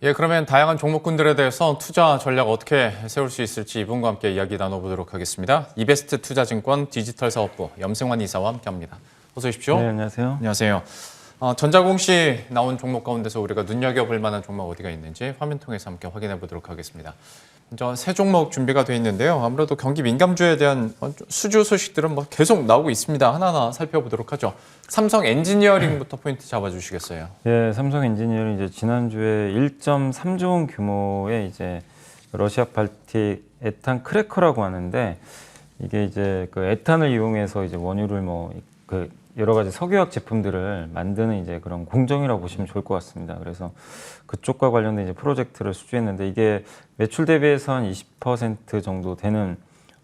예, 그러면 다양한 종목군들에 대해서 투자 전략 어떻게 세울 수 있을지 이분과 함께 이야기 나눠보도록 하겠습니다. 이베스트 투자증권 디지털사업부 염승환 이사와 함께합니다. 어서 오십시오. 네, 안녕하세요. 안녕하세요. 전자공시 나온 종목 가운데서 우리가 눈여겨볼 만한 종목 어디가 있는지 화면 통해서 함께 확인해 보도록 하겠습니다. 먼저 세 종목 준비가 되어 있는데요. 아무래도 경기 민감주에 대한 수주 소식들은 계속 나오고 있습니다. 하나하나 살펴보도록 하죠. 삼성 엔지니어링부터 포인트 잡아주시겠어요? 예, 삼성 엔지니어링 이제 지난주에 1.3조 원 규모의 이제 러시아 발틱 에탄 크래커라고 하는데 이게 이제 그 에탄을 이용해서 이제 원유를 여러 가지 석유화학 제품들을 만드는 이제 그런 공정이라고 보시면 좋을 것 같습니다. 그래서 그쪽과 관련된 이제 프로젝트를 수주했는데 이게 매출 대비해서 한 20% 정도 되는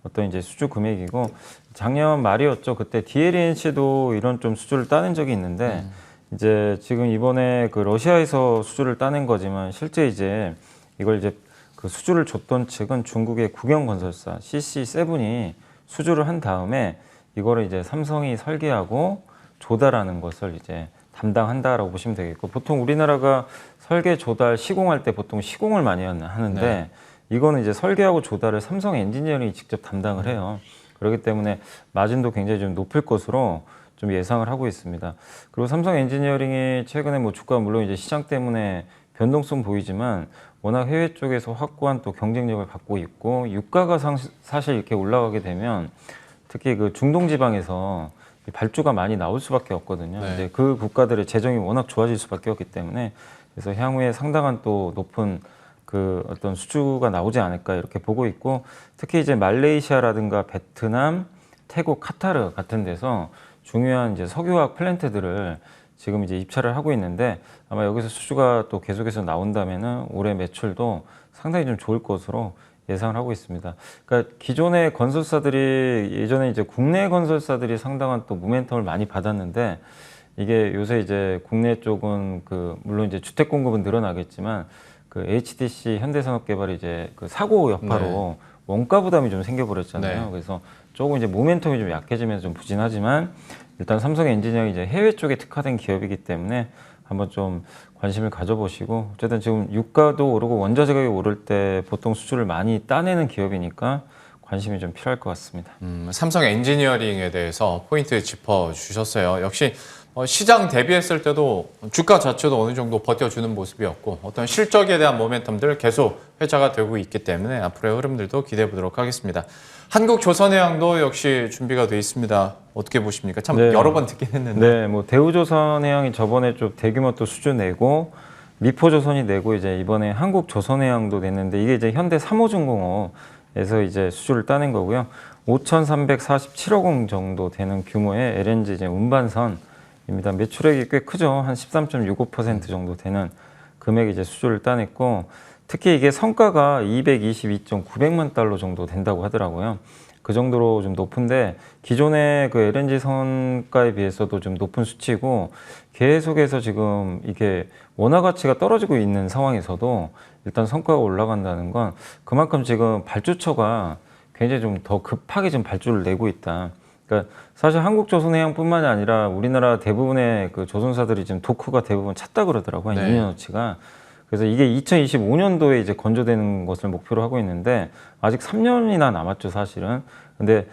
어떤 이제 수주 금액이고 작년 말이었죠. 그때 DLNC도 이런 좀 수주를 따낸 적이 있는데 이제 지금 이번에 그 러시아에서 수주를 따낸 거지만 실제 이제 이걸 이제 그 수주를 줬던 측은 중국의 국영건설사 CC7이 수주를 한 다음에 이거를 이제 삼성이 설계하고 조달하는 것을 이제 담당한다라고 보시면 되겠고 보통 우리나라가 설계, 조달, 시공할 때 보통 시공을 많이 하는데 네. 이거는 이제 설계하고 조달을 삼성 엔지니어링이 직접 담당을 해요. 그렇기 때문에 마진도 굉장히 좀 높을 것으로 좀 예상을 하고 있습니다. 그리고 삼성 엔지니어링이 최근에 주가 물론 이제 시장 때문에 변동성 보이지만 워낙 해외 쪽에서 확고한 또 경쟁력을 갖고 있고 유가가 사실 이렇게 올라가게 되면 특히 그 중동 지방에서 발주가 많이 나올 수밖에 없거든요. 네. 이제 그 국가들의 재정이 워낙 좋아질 수밖에 없기 때문에 그래서 향후에 상당한 또 높은 그 어떤 수주가 나오지 않을까 이렇게 보고 있고 특히 이제 말레이시아라든가 베트남, 태국, 카타르 같은 데서 중요한 이제 석유화학 플랜트들을 지금 이제 입찰을 하고 있는데 아마 여기서 수주가 또 계속해서 나온다면은 올해 매출도 상당히 좀 좋을 것으로 예상을 하고 있습니다. 그러니까 기존의 건설사들이 예전에 이제 국내 건설사들이 상당한 또 모멘텀을 많이 받았는데 이게 요새 이제 국내 쪽은 그 물론 이제 주택 공급은 늘어나겠지만 그 HDC 현대산업개발이 이제 그 사고 여파로 원가 부담이 좀 생겨버렸잖아요. 네. 그래서 조금 이제 모멘텀이 좀 약해지면서 좀 부진하지만 일단 삼성 엔지니어링이 이제 해외 쪽에 특화된 기업이기 때문에 한번 좀 관심을 가져보시고 어쨌든 지금 유가도 오르고 원자재 가격이 오를 때 보통 수주를 많이 따내는 기업이니까 관심이 좀 필요할 것 같습니다. 삼성 엔지니어링에 대해서 포인트 짚어주셨어요. 역시 시장 대비했을 때도 주가 자체도 어느 정도 버텨주는 모습이었고 어떤 실적에 대한 모멘텀들 계속 회자가 되고 있기 때문에 앞으로의 흐름들도 기대해 보도록 하겠습니다. 한국조선해양도 역시 준비가 되어 있습니다. 어떻게 보십니까? 참 네. 여러 번 듣긴 했는데. 네, 대우조선해양이 저번에 좀 대규모 또 수주 내고 미포조선이 내고 이제 이번에 한국조선해양도 냈는데 이게 이제 현대 3호중공업에서 이제 수주를 따낸 거고요. 5,347억 원 정도 되는 규모의 LNG 이제 운반선입니다. 매출액이 꽤 크죠. 한 13.65% 정도 되는 금액 이제 수주를 따냈고 특히 이게 성과가 222.900만 달러 정도 된다고 하더라고요. 그 정도로 좀 높은데 기존의 그 LNG 선가에 비해서도 좀 높은 수치고 계속해서 지금 이게 원화 가치가 떨어지고 있는 상황에서도 일단 성과가 올라간다는 건 그만큼 지금 발주처가 굉장히 좀 더 급하게 지금 발주를 내고 있다. 그러니까 사실 한국조선해양뿐만이 아니라 우리나라 대부분의 그 조선사들이 지금 도크가 대부분 찼다 그러더라고요. 네. 2년어치가. 그래서 이게 2025년도에 이제 건조되는 것을 목표로 하고 있는데 아직 3년이나 남았죠, 사실은. 근데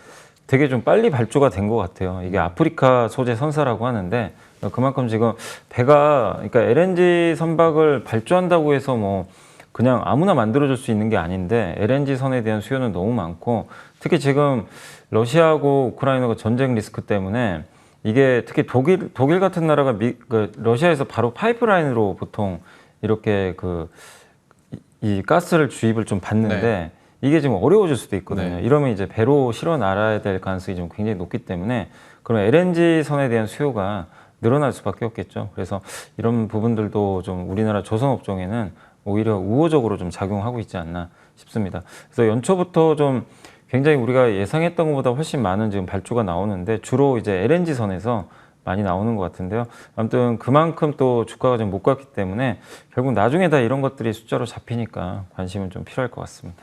되게 좀 빨리 발주가 된 것 같아요. 이게 아프리카 소재 선사라고 하는데 그만큼 지금 그러니까 LNG 선박을 발주한다고 해서 그냥 아무나 만들어줄 수 있는 게 아닌데 LNG 선에 대한 수요는 너무 많고 특히 지금 러시아하고 우크라이나가 전쟁 리스크 때문에 이게 특히 독일 같은 나라가 러시아에서 바로 파이프라인으로 보통 이렇게 이 가스를 주입을 좀 받는데 네. 이게 지금 어려워질 수도 있거든요. 네. 이러면 이제 배로 실어 날아야 될 가능성이 좀 굉장히 높기 때문에 그럼 LNG 선에 대한 수요가 늘어날 수밖에 없겠죠. 그래서 이런 부분들도 좀 우리나라 조선업종에는 오히려 우호적으로 좀 작용하고 있지 않나 싶습니다. 그래서 연초부터 좀 굉장히 우리가 예상했던 것보다 훨씬 많은 지금 발주가 나오는데 주로 이제 LNG 선에서 많이 나오는 것 같은데요. 아무튼 그만큼 또 주가가 좀 못 갔기 때문에 결국 나중에 다 이런 것들이 숫자로 잡히니까 관심은 좀 필요할 것 같습니다.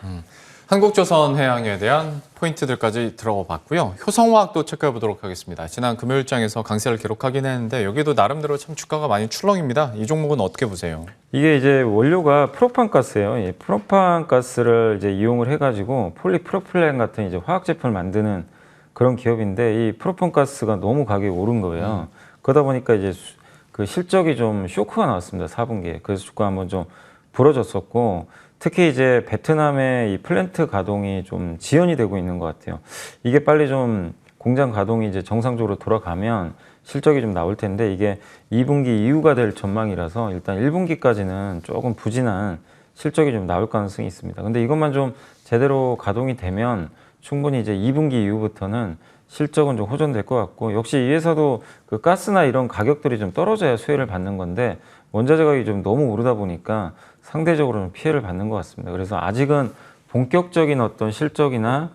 한국조선해양에 대한 포인트들까지 들어가 봤고요. 효성화학도 체크해 보도록 하겠습니다. 지난 금요일장에서 강세를 기록하긴 했는데 여기도 나름대로 참 주가가 많이 출렁입니다. 이 종목은 어떻게 보세요? 이게 이제 원료가 프로판가스예요. 이 프로판가스를 이제 이용을 해가지고 폴리프로필렌 같은 이제 화학 제품을 만드는 그런 기업인데 이 프로판가스가 너무 가격이 오른 거예요. 그러다 보니까 이제 그 실적이 좀 쇼크가 나왔습니다. 4분기에. 그래서 주가 한번 좀 부러졌었고 특히 이제 베트남의 이 플랜트 가동이 좀 지연이 되고 있는 것 같아요. 이게 빨리 좀 공장 가동이 이제 정상적으로 돌아가면 실적이 좀 나올 텐데 이게 2분기 이후가 될 전망이라서 일단 1분기까지는 조금 부진한 실적이 좀 나올 가능성이 있습니다. 근데 이것만 좀 제대로 가동이 되면 충분히 이제 2분기 이후부터는 실적은 좀 호전될 것 같고 역시 이 회사도 그 가스나 이런 가격들이 좀 떨어져야 수혜를 받는 건데 원자재 가격이 좀 너무 오르다 보니까 상대적으로 좀 피해를 받는 것 같습니다. 그래서 아직은 본격적인 어떤 실적이나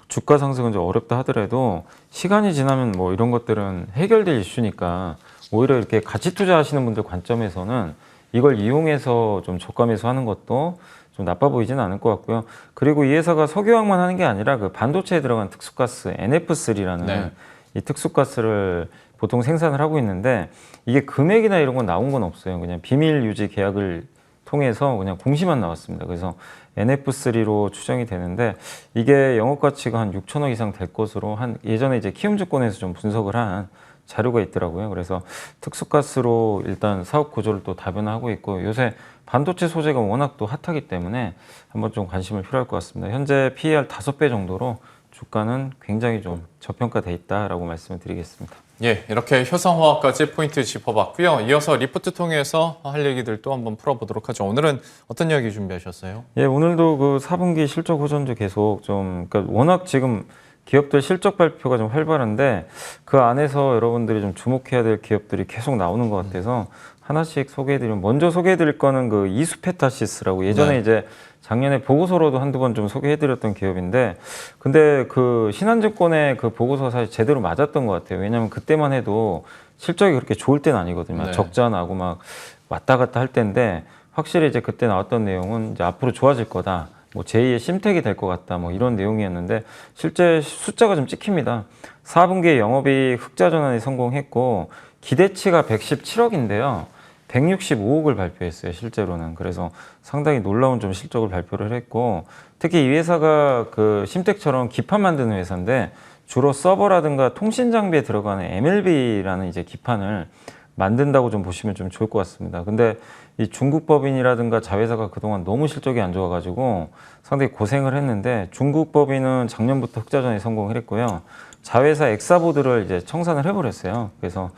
주가 상승은 좀 어렵다 하더라도 시간이 지나면 뭐 이런 것들은 해결될 이슈니까 오히려 이렇게 가치 투자하시는 분들 관점에서는 이걸 이용해서 좀 저가 매수하는 것도 좀 나빠 보이지는 않을 것 같고요. 그리고 이 회사가 석유화학만 하는 게 아니라 그 반도체에 들어간 특수가스 NF3라는 네. 이 특수가스를 보통 생산을 하고 있는데 이게 금액이나 이런 건 나온 건 없어요. 그냥 비밀 유지 계약을 통해서 그냥 공시만 나왔습니다. 그래서 NF3로 추정이 되는데 이게 영업 가치가 한 6천억 이상 될 것으로 한 예전에 이제 키움증권에서 좀 분석을 한 자료가 있더라고요. 그래서 특수가스로 일단 사업 구조를 또 다변화하고 있고 요새 반도체 소재가 워낙 또 핫하기 때문에 한번 좀 관심을 필요할 것 같습니다. 현재 PER 5배 정도로 주가는 굉장히 좀 저평가돼 있다라고 말씀을 드리겠습니다. 예, 이렇게 효성화학까지 포인트 짚어봤고요. 이어서 리포트 통해서 할 얘기들도 한번 풀어보도록 하죠. 오늘은 어떤 이야기 준비하셨어요? 예, 오늘도 그 4분기 실적 호전주 계속 좀, 그러니까 워낙 지금 기업들 실적 발표가 좀 활발한데 그 안에서 여러분들이 좀 주목해야 될 기업들이 계속 나오는 것 같아서 하나씩 소개해드리면 먼저 소개해드릴 거는 그 이수페타시스라고 예전에 네. 이제 작년에 보고서로도 한두 번 좀 소개해드렸던 기업인데 근데 그 신한증권의 그 보고서 사실 제대로 맞았던 것 같아요. 왜냐하면 그때만 해도 실적이 그렇게 좋을 때는 아니거든요. 네. 적자 나고 막 왔다 갔다 할 때인데 확실히 이제 그때 나왔던 내용은 이제 앞으로 좋아질 거다. 뭐 제2의 심택이 될 것 같다. 뭐 이런 내용이었는데 실제 숫자가 좀 찍힙니다. 4분기에 영업이익 흑자 전환이 성공했고 기대치가 117억인데요. 165억을 발표했어요, 실제로는. 그래서 상당히 놀라운 좀 실적을 발표를 했고, 특히 이 회사가 그 심텍처럼 기판 만드는 회사인데, 주로 서버라든가 통신 장비에 들어가는 MLB라는 이제 기판을 만든다고 좀 보시면 좀 좋을 것 같습니다. 근데 이 중국 법인이라든가 자회사가 그동안 너무 실적이 안 좋아가지고 상당히 고생을 했는데, 중국 법인은 작년부터 흑자전에 성공을 했고요. 자회사 엑사보드를 이제 청산을 해버렸어요. 그래서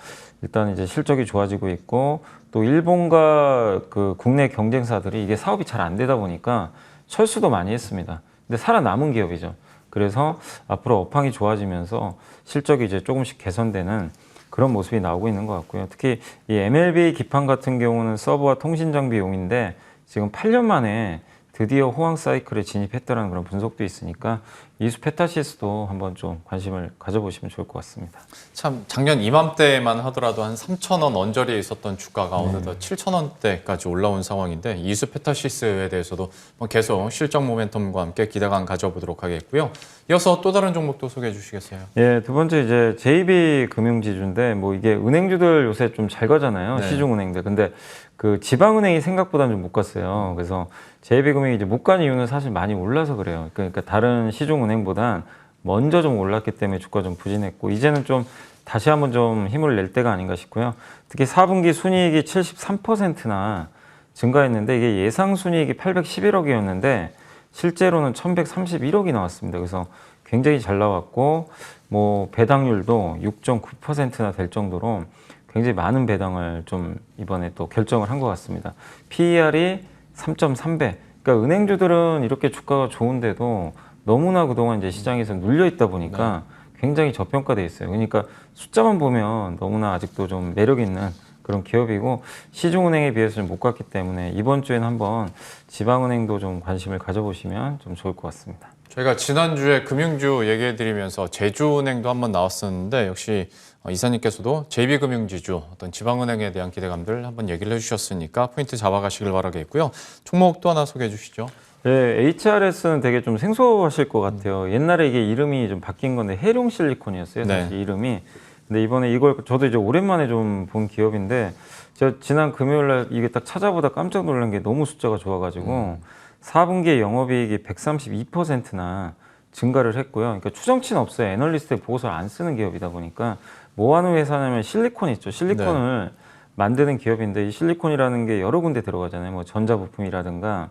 일단 이제 실적이 좋아지고 있고 또 일본과 그 국내 경쟁사들이 이게 사업이 잘 안 되다 보니까 철수도 많이 했습니다. 근데 살아남은 기업이죠. 그래서 앞으로 업황이 좋아지면서 실적이 이제 조금씩 개선되는 그런 모습이 나오고 있는 것 같고요. 특히 이 MLB 기판 같은 경우는 서버와 통신 장비용인데 지금 8년 만에 드디어 호황 사이클에 진입했다는 그런 분석도 있으니까 이수페타시스도 한번 좀 관심을 가져보시면 좋을 것 같습니다. 참 작년 이맘때만 하더라도 한 3,000원 언저리에 있었던 주가가 어느덧 7,000원대까지 올라온 상황인데 이수페타시스에 대해서도 계속 실적 모멘텀과 함께 기대감 가져보도록 하겠고요. 이어서 또 다른 종목도 소개해 주시겠어요? 예, 두 번째 이제 JB금융지주인데 뭐 이게 은행주들 요새 좀 잘 가잖아요. 네. 시중은행들. 근데 그 지방은행이 생각보다는 좀 못 갔어요. 그래서 JB금융이 이제 못 간 이유는 사실 많이 올라서 그래요. 그러니까 다른 시중은행보단 먼저 좀 올랐기 때문에 주가 좀 부진했고 이제는 좀 다시 한번 좀 힘을 낼 때가 아닌가 싶고요. 특히 4분기 순이익이 73%나 증가했는데 이게 예상 순이익이 811억이었는데 실제로는 1131억이 나왔습니다. 그래서 굉장히 잘 나왔고 뭐 배당률도 6.9%나 될 정도로 굉장히 많은 배당을 좀 이번에 또 결정을 한 것 같습니다. PER이 3.3배. 그러니까 은행주들은 이렇게 주가가 좋은데도 너무나 그동안 이제 시장에서 눌려 있다 보니까 굉장히 저평가돼 있어요. 그러니까 숫자만 보면 너무나 아직도 좀 매력 있는 그런 기업이고 시중은행에 비해서 좀 못 갔기 때문에 이번 주에는 한번 지방은행도 좀 관심을 가져보시면 좀 좋을 것 같습니다. 저희가 지난주에 금융주 얘기해드리면서 제주은행도 한번 나왔었는데 역시 이사님께서도 JB금융지주 어떤 지방은행에 대한 기대감들 한번 얘기를 해주셨으니까 포인트 잡아가시길 바라겠고요. 종목 또 하나 소개해 주시죠. 네, HRS는 되게 좀 생소하실 것 같아요. 옛날에 이게 이름이 좀 바뀐 건데 해룡 실리콘이었어요, 사실 네. 이름이. 근데 이번에 이걸 저도 이제 오랜만에 좀 본 기업인데 제가 지난 금요일 날 이게 딱 찾아보다 깜짝 놀란 게 너무 숫자가 좋아가지고 4분기에 영업이익이 132%나 증가를 했고요. 그러니까 추정치는 없어요. 애널리스트의 보고서를 안 쓰는 기업이다 보니까 뭐 하는 회사냐면 실리콘 있죠. 실리콘을 만드는 기업인데 이 실리콘이라는 게 여러 군데 들어가잖아요. 뭐 전자부품이라든가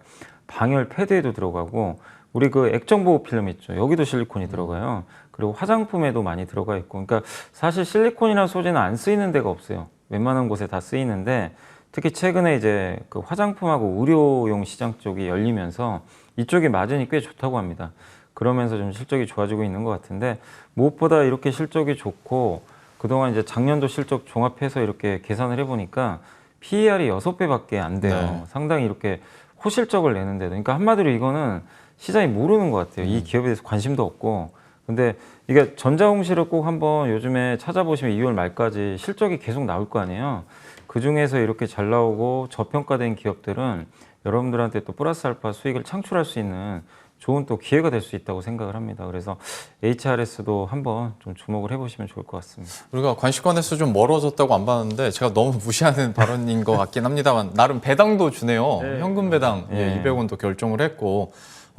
방열 패드에도 들어가고 우리 그 액정보호 필름 있죠. 여기도 실리콘이 들어가요. 그리고 화장품에도 많이 들어가 있고. 그러니까 사실 실리콘이라는 소재는 안 쓰이는 데가 없어요. 웬만한 곳에 다 쓰이는데 특히 최근에 이제 그 화장품하고 의료용 시장 쪽이 열리면서 이쪽이 마진이 꽤 좋다고 합니다. 그러면서 좀 실적이 좋아지고 있는 것 같은데 무엇보다 이렇게 실적이 좋고 그동안 이제 작년도 실적 종합해서 이렇게 계산을 해보니까 PER이 6배밖에 안 돼요. 네. 상당히 이렇게 호실적을 내는데도. 그러니까 한마디로 이거는 시장이 모르는 것 같아요. 이 기업에 대해서 관심도 없고. 근데 이게 전자홍실을 꼭 한번 요즘에 찾아보시면 2월 말까지 실적이 계속 나올 거 아니에요. 그 중에서 이렇게 잘 나오고 저평가된 기업들은 여러분들한테 또 플러스 알파 수익을 창출할 수 있는 좋은 또 기회가 될 수 있다고 생각을 합니다. 그래서 HRS도 한번 좀 주목을 해보시면 좋을 것 같습니다. 우리가 관심권에서 좀 멀어졌다고 안 봤는데 제가 너무 무시하는 발언인 것 같긴 합니다만 나름 배당도 주네요. 네. 현금 배당 네. 200원도 결정을 했고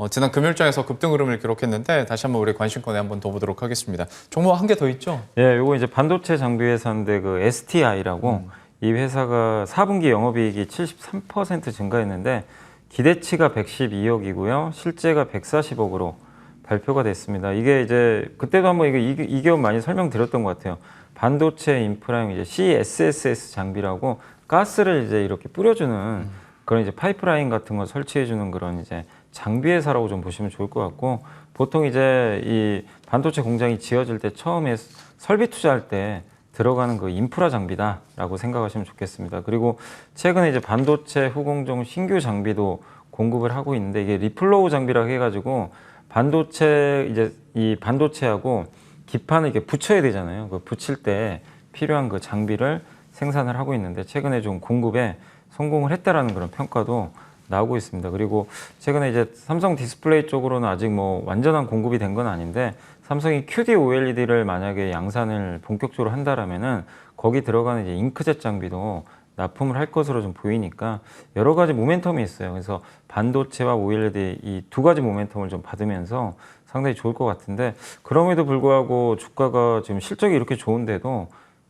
지난 금요일장에서 급등 흐름을 기록했는데 다시 한번 우리 관심권에 한번 더 보도록 하겠습니다. 종목 한 개 더 있죠? 예, 요거 이제 반도체 장비 회사인데 그 STI라고 이 회사가 4분기 영업이익이 73% 증가했는데 기대치가 112억이고요. 실제가 140억으로 발표가 됐습니다. 이게 이제 그때도 한번 이 기업 많이 설명드렸던 것 같아요. 반도체 인프라용 이제 CSSS 장비라고 가스를 이제 이렇게 뿌려주는 그런 이제 파이프라인 같은 거 설치해주는 그런 이제 장비 회사라고 좀 보시면 좋을 것 같고 보통 이제 이 반도체 공장이 지어질 때 처음에 설비 투자할 때 들어가는 그 인프라 장비다라고 생각하시면 좋겠습니다. 그리고 최근에 이제 반도체 후공정 신규 장비도 공급을 하고 있는데 이게 리플로우 장비라고 해가지고 반도체 이제 이 반도체하고 기판을 이렇게 붙여야 되잖아요. 그 붙일 때 필요한 그 장비를 생산을 하고 있는데 최근에 좀 공급에 성공을 했다라는 그런 평가도 나오고 있습니다. 그리고 최근에 이제 삼성 디스플레이 쪽으로는 아직 뭐 완전한 공급이 된 건 아닌데 삼성이 QD OLED를 만약에 양산을 본격적으로 한다라면은 거기 들어가는 이제 잉크젯 장비도 납품을 할 것으로 좀 보이니까 여러 가지 모멘텀이 있어요. 그래서 반도체와 OLED 이 두 가지 모멘텀을 좀 받으면서 상당히 좋을 것 같은데 그럼에도 불구하고 주가가 지금 실적이 이렇게 좋은데도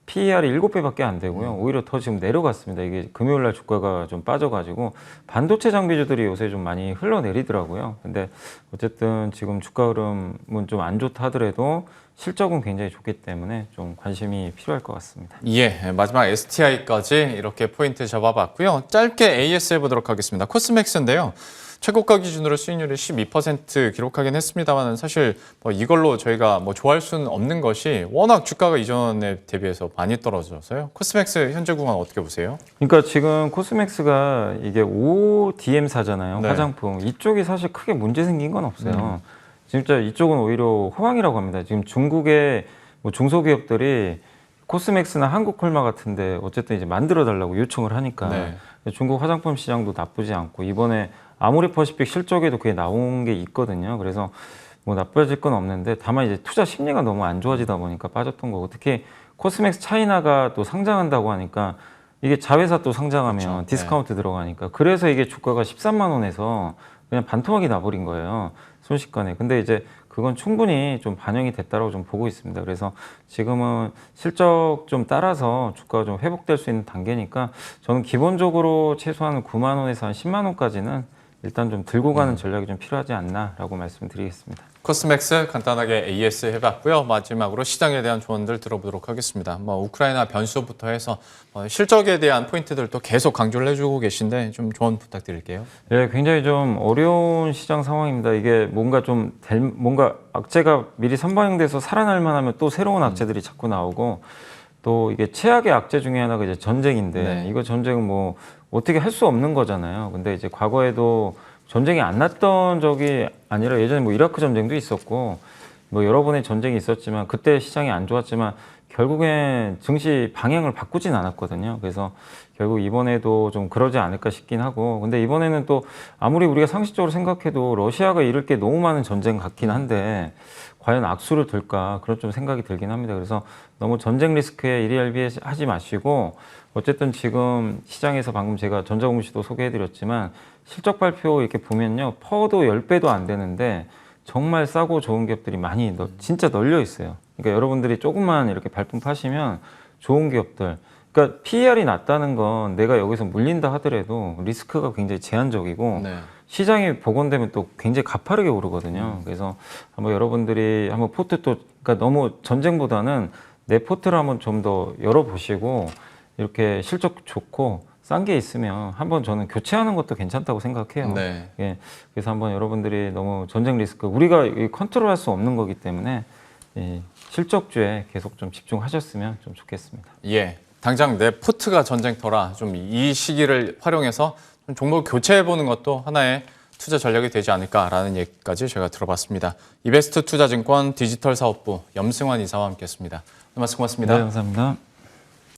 PER이 7배밖에 안 되고요. 오히려 더 지금 내려갔습니다. 이게 금요일 날 주가가 좀 빠져가지고 반도체 장비주들이 요새 좀 많이 흘러내리더라고요. 근데 어쨌든 지금 주가 흐름은 좀 안 좋다 하더라도 실적은 굉장히 좋기 때문에 좀 관심이 필요할 것 같습니다. 예, 마지막 STI까지 이렇게 포인트 잡아봤고요. 짧게 AS 해보도록 하겠습니다. 코스맥스인데요. 최고가 기준으로 수익률이 12% 기록하긴 했습니다만 사실 뭐 이걸로 저희가 뭐 좋아할 수는 없는 것이 워낙 주가가 이전에 대비해서 많이 떨어져서요. 코스맥스 현재 구간 어떻게 보세요? 그러니까 지금 코스맥스가 이게 ODM사잖아요. 네. 화장품. 이쪽이 사실 크게 문제 생긴 건 없어요. 진짜 이쪽은 오히려 호황이라고 합니다. 지금 중국의 뭐 중소기업들이 코스맥스나 한국콜마 같은데 어쨌든 이제 만들어 달라고 요청을 하니까 네. 중국 화장품 시장도 나쁘지 않고 이번에 아모레퍼시픽 실적에도 그게 나온 게 있거든요. 그래서 뭐 나빠질 건 없는데 다만 이제 투자 심리가 너무 안 좋아지다 보니까 빠졌던 거고 특히 코스맥스 차이나가 또 상장한다고 하니까 이게 자회사 또 상장하면 그렇죠. 디스카운트 들어가니까 그래서 이게 주가가 13만 원에서 그냥 반토막이 나버린 거예요. 순식간에. 근데 이제 그건 충분히 좀 반영이 됐다고 좀 보고 있습니다. 그래서 지금은 실적 좀 따라서 주가가 좀 회복될 수 있는 단계니까 저는 기본적으로 최소한 9만 원에서 한 10만 원까지는 일단 좀 들고 가는 전략이 좀 필요하지 않나라고 말씀드리겠습니다. 코스맥스 간단하게 AS 해봤고요. 마지막으로 시장에 대한 조언들 들어보도록 하겠습니다. 뭐 우크라이나 변수부터 해서 실적에 대한 포인트들도 계속 강조를 해주고 계신데 좀 조언 부탁드릴게요. 네, 굉장히 좀 어려운 시장 상황입니다. 이게 뭔가 좀 뭔가 악재가 미리 선반영돼서 살아날 만하면 또 새로운 악재들이 자꾸 나오고 또 이게 최악의 악재 중에 하나가 이제 전쟁인데 네. 이거 전쟁은 뭐 어떻게 할 수 없는 거잖아요. 근데 이제 과거에도 전쟁이 안 났던 적이 아니라 예전에 뭐 이라크 전쟁도 있었고 뭐 여러 번의 전쟁이 있었지만 그때 시장이 안 좋았지만 결국엔 증시 방향을 바꾸진 않았거든요. 그래서 결국 이번에도 좀 그러지 않을까 싶긴 하고, 근데 이번에는 또 아무리 우리가 상식적으로 생각해도 러시아가 잃을 게 너무 많은 전쟁 같긴 한데 과연 악수를 둘까 그런 좀 생각이 들긴 합니다. 그래서 너무 전쟁 리스크에 일희일비하지 마시고, 어쨌든 지금 시장에서 방금 제가 전자공시도 소개해드렸지만 실적 발표 이렇게 보면요, 퍼도 10배도 안 되는데 정말 싸고 좋은 기업들이 많이 진짜 널려 있어요. 그러니까 여러분들이 조금만 이렇게 발품 파시면 좋은 기업들, 그러니까 PER이 낮다는 건 내가 여기서 물린다 하더라도 리스크가 굉장히 제한적이고 네. 시장이 복원되면 또 굉장히 가파르게 오르거든요. 그래서 한번 여러분들이 한번 포트 또, 그러니까 너무 전쟁보다는 내 포트를 한번 좀 더 열어보시고 이렇게 실적 좋고 싼 게 있으면 한번 저는 교체하는 것도 괜찮다고 생각해요. 네. 예, 그래서 한번 여러분들이 너무 전쟁 리스크, 우리가 컨트롤할 수 없는 거기 때문에 이 실적주에 계속 좀 집중하셨으면 좀 좋겠습니다. 예. 당장 내 포트가 전쟁터라 좀 이 시기를 활용해서 좀 종목 교체해보는 것도 하나의 투자 전략이 되지 않을까라는 얘기까지 제가 들어봤습니다. 이베스트 투자증권 디지털 사업부 염승환 이사와 함께했습니다. 말씀 고맙습니다. 네, 감사합니다.